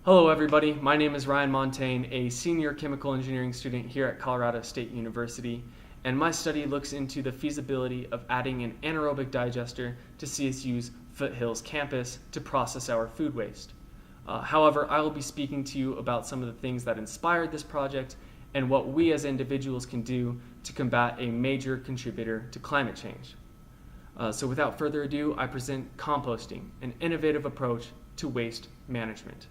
Hello everybody, my name is Ryan Montaigne, a senior chemical engineering student here at Colorado State University, and my study looks into the feasibility of adding an anaerobic digester to CSU's Foothills campus to process our food waste. However, I will be speaking to you about some of the things that inspired this project and what we as individuals can do to combat a major contributor to climate change. So without further ado, I present composting, an innovative approach to waste management.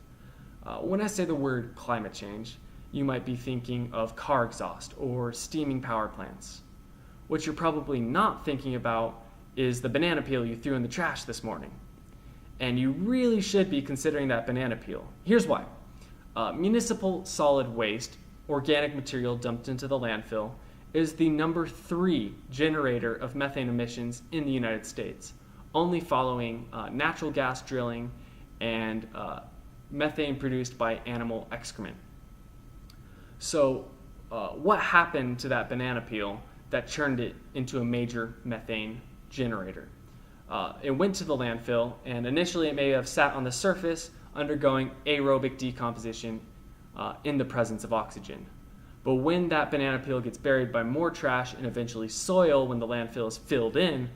When I say the word climate change, you might be thinking of car exhaust or steaming power plants. What you're probably not thinking about is the banana peel you threw in the trash this morning. And you really should be considering that banana peel. Here's why. Municipal solid waste, organic material dumped into the landfill, is the number 3 generator of methane emissions in the United States, only following natural gas drilling and methane produced by animal excrement. So what happened to that banana peel that churned it into a major methane generator? It went to the landfill, and initially it may have sat on the surface undergoing aerobic decomposition in the presence of oxygen. But when that banana peel gets buried by more trash and eventually soil when the landfill is filled in,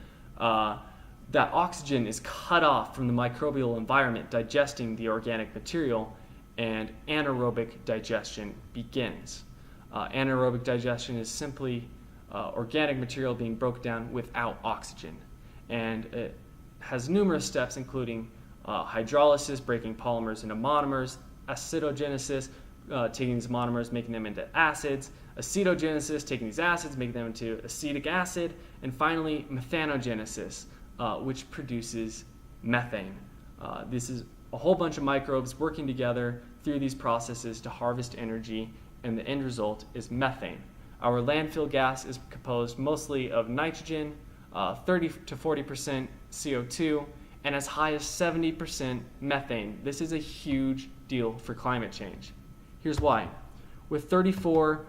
that oxygen is cut off from the microbial environment digesting the organic material, and anaerobic digestion begins. Anaerobic digestion is simply organic material being broken down without oxygen, and it has numerous steps including hydrolysis, breaking polymers into monomers, acidogenesis, taking these monomers, making them into acids, acetogenesis, taking these acids, making them into acetic acid, and finally methanogenesis, which produces methane. This is a whole bunch of microbes working together through these processes to harvest energy, and the end result is methane. Our landfill gas is composed mostly of nitrogen, 30 to 40% CO2, and as high as 70% methane. This is a huge deal for climate change. Here's why. With 34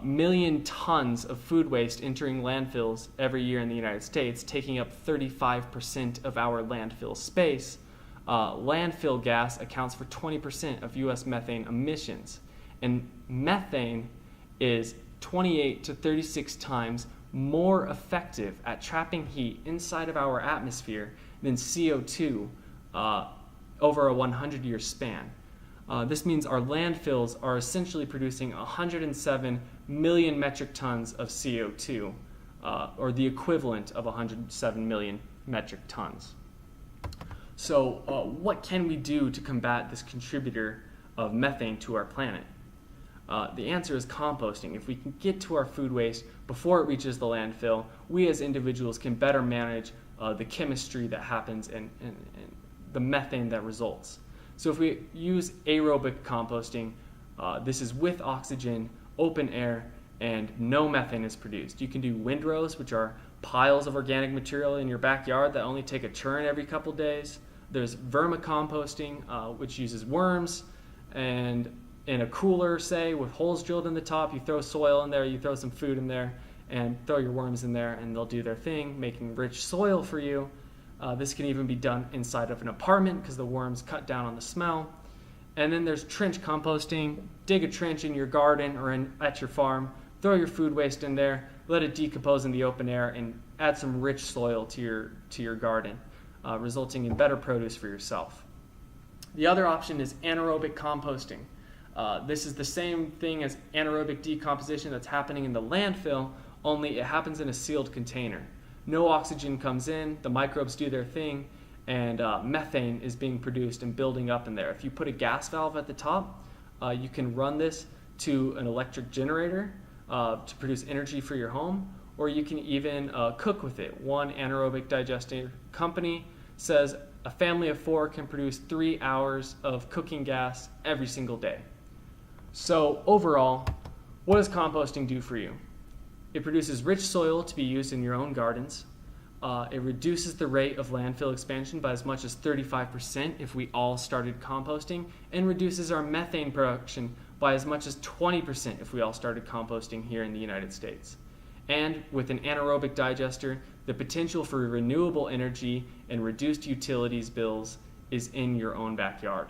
million tons of food waste entering landfills every year in the United States, taking up 35% of our landfill space, landfill gas accounts for 20% of U.S. methane emissions. And methane is 28 to 36 times more effective at trapping heat inside of our atmosphere than CO2 over a 100-year span. This means our landfills are essentially producing 107 million metric tons of CO2, or the equivalent of 107 million metric tons. So what can we do to combat this contributor of methane to our planet? The answer is composting. If we can get to our food waste before it reaches the landfill, we as individuals can better manage the chemistry that happens and the methane that results. So if we use aerobic composting, this is with oxygen, open air, and no methane is produced. You can do windrows, which are piles of organic material in your backyard that only take a churn every couple days. There's vermicomposting, which uses worms, and in a cooler, say, with holes drilled in the top, you throw soil in there, you throw some food in there, and throw your worms in there, and they'll do their thing, making rich soil for you. This can even be done inside of an apartment because the worms cut down on the smell. And then there's trench composting. Dig a trench in your garden or at your farm, throw your food waste in there, let it decompose in the open air, and add some rich soil to your garden, resulting in better produce for yourself. The other option is anaerobic composting. This is the same thing as anaerobic decomposition that's happening in the landfill, only it happens in a sealed container. No oxygen comes in, the microbes do their thing, and methane is being produced and building up in there. If you put a gas valve at the top, you can run this to an electric generator to produce energy for your home, or you can even cook with it. One anaerobic digesting company says a family of 4 can produce 3 hours of cooking gas every single day. So overall, what does composting do for you? It produces rich soil to be used in your own gardens. It reduces the rate of landfill expansion by as much as 35% if we all started composting, and reduces our methane production by as much as 20% if we all started composting here in the United States. And with an anaerobic digester, the potential for renewable energy and reduced utilities bills is in your own backyard.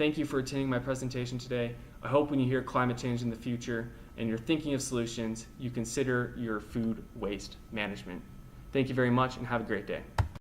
thank you for attending my presentation today. I hope when you hear climate change in the future and you're thinking of solutions, you consider your food waste management. Thank you very much and have a great day.